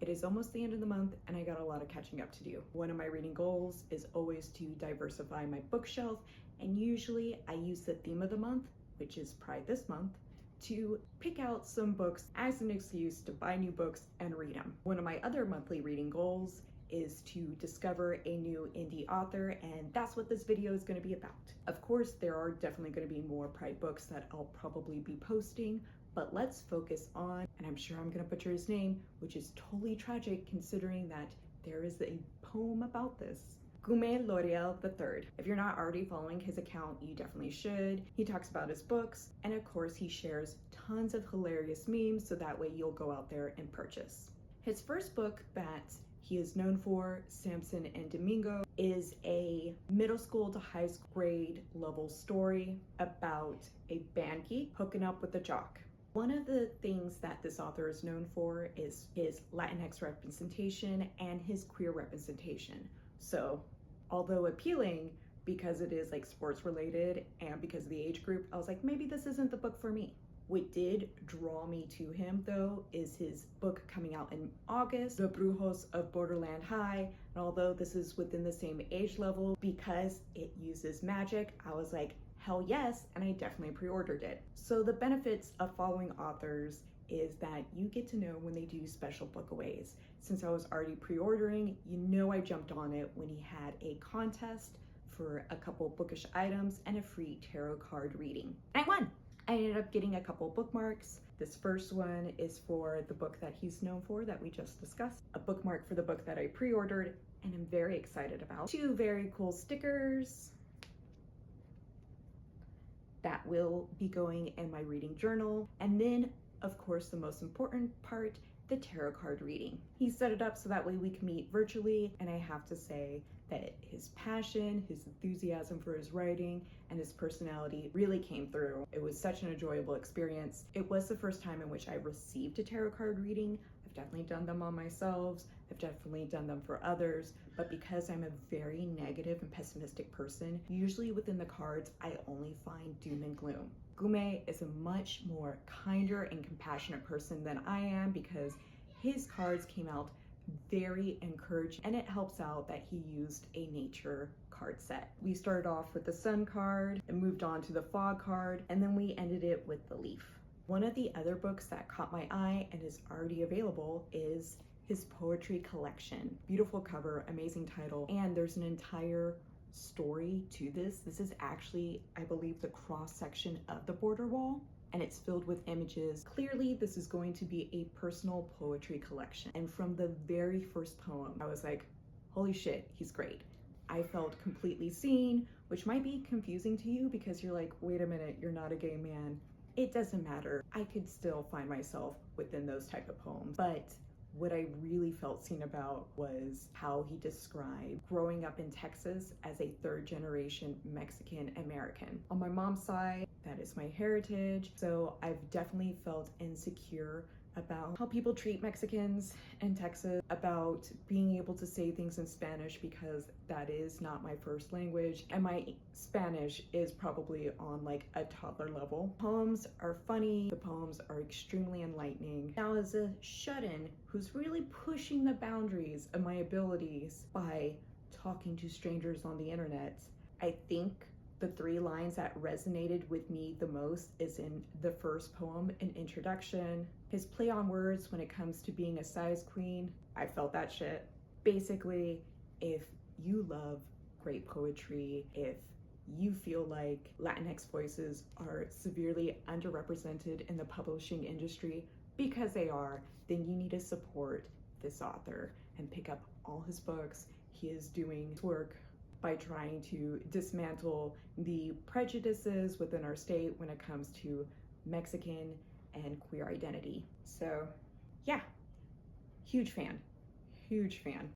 It is almost the end of the month and I got a lot of catching up to do. One of my reading goals is always to diversify my bookshelf, and usually I use the theme of the month, which is Pride this month, to pick out some books as an excuse to buy new books and read them. One of my other monthly reading goals is to discover a new indie author, and that's what this video is going to be about. Of course, there are definitely going to be more Pride books that I'll probably be posting, but let's focus on, and I'm sure I'm going to butcher his name, which is totally tragic considering that there is a poem about this. Gume Laurel III. If you're not already following his account, you definitely should. He talks about his books, and of course he shares tons of hilarious memes, so that way you'll go out there and purchase. His first book that he is known for, Samson and Domingo, is a middle school to high school grade level story about a band geek hooking up with a jock. One of the things that this author is known for is his Latinx representation and his queer representation. So, although appealing because it is like sports related and because of the age group, I was like, maybe this isn't the book for me. What did draw me to him though is his book coming out in August, The Brujos of Borderland High. And although this is within the same age level, because it uses magic, I was like, hell yes, and I definitely pre-ordered it. So the benefits of following authors is that you get to know when they do special book-aways. Since I was already pre-ordering, you know I jumped on it when he had a contest for a couple bookish items and a free tarot card reading. And I won! I ended up getting a couple bookmarks. This first one is for the book that he's known for that we just discussed, a bookmark for the book that I pre-ordered and I'm very excited about. Two very cool stickers that will be going in my reading journal. And then, of course, the most important part, the tarot card reading. He set it up so that way we can meet virtually, and I have to say that his passion, his enthusiasm for his writing, and his personality really came through. It was such an enjoyable experience. It was the first time in which I received a tarot card reading. I've definitely done them on myself. I've definitely done them for others, but because I'm a very negative and pessimistic person, usually within the cards, I only find doom and gloom. Gume is a much more kinder and compassionate person than I am because his cards came out very encouraging, and it helps out that he used a nature card set. We started off with the sun card and moved on to the fog card, and then we ended it with the leaf. One of the other books that caught my eye and is already available is his poetry collection. Beautiful cover, amazing title, and there's an entire story to this. This is actually, I believe, the cross section of the border wall, and it's filled with images. Clearly, this is going to be a personal poetry collection. And from the very first poem, I was like, holy shit, he's great. I felt completely seen, which might be confusing to you because you're like, wait a minute, you're not a gay man. It doesn't matter. I could still find myself within those type of poems, but what I really felt seen about was how he described growing up in Texas as a third-generation Mexican American. On my mom's side, that is my heritage, so I've definitely felt insecure about how people treat Mexicans in Texas, about being able to say things in Spanish because that is not my first language, and my Spanish is probably on like a toddler level. Poems are funny, the poems are extremely enlightening. Now, as a shut-in who's really pushing the boundaries of my abilities by talking to strangers on the internet, I think the three lines that resonated with me the most is in the first poem, an introduction. His play on words when it comes to being a size queen, I felt that shit. Basically, if you love great poetry, if you feel like Latinx voices are severely underrepresented in the publishing industry, because they are, then you need to support this author and pick up all his books. He is doing work by trying to dismantle the prejudices within our state when it comes to Mexican and queer identity. So yeah, huge fan, huge fan.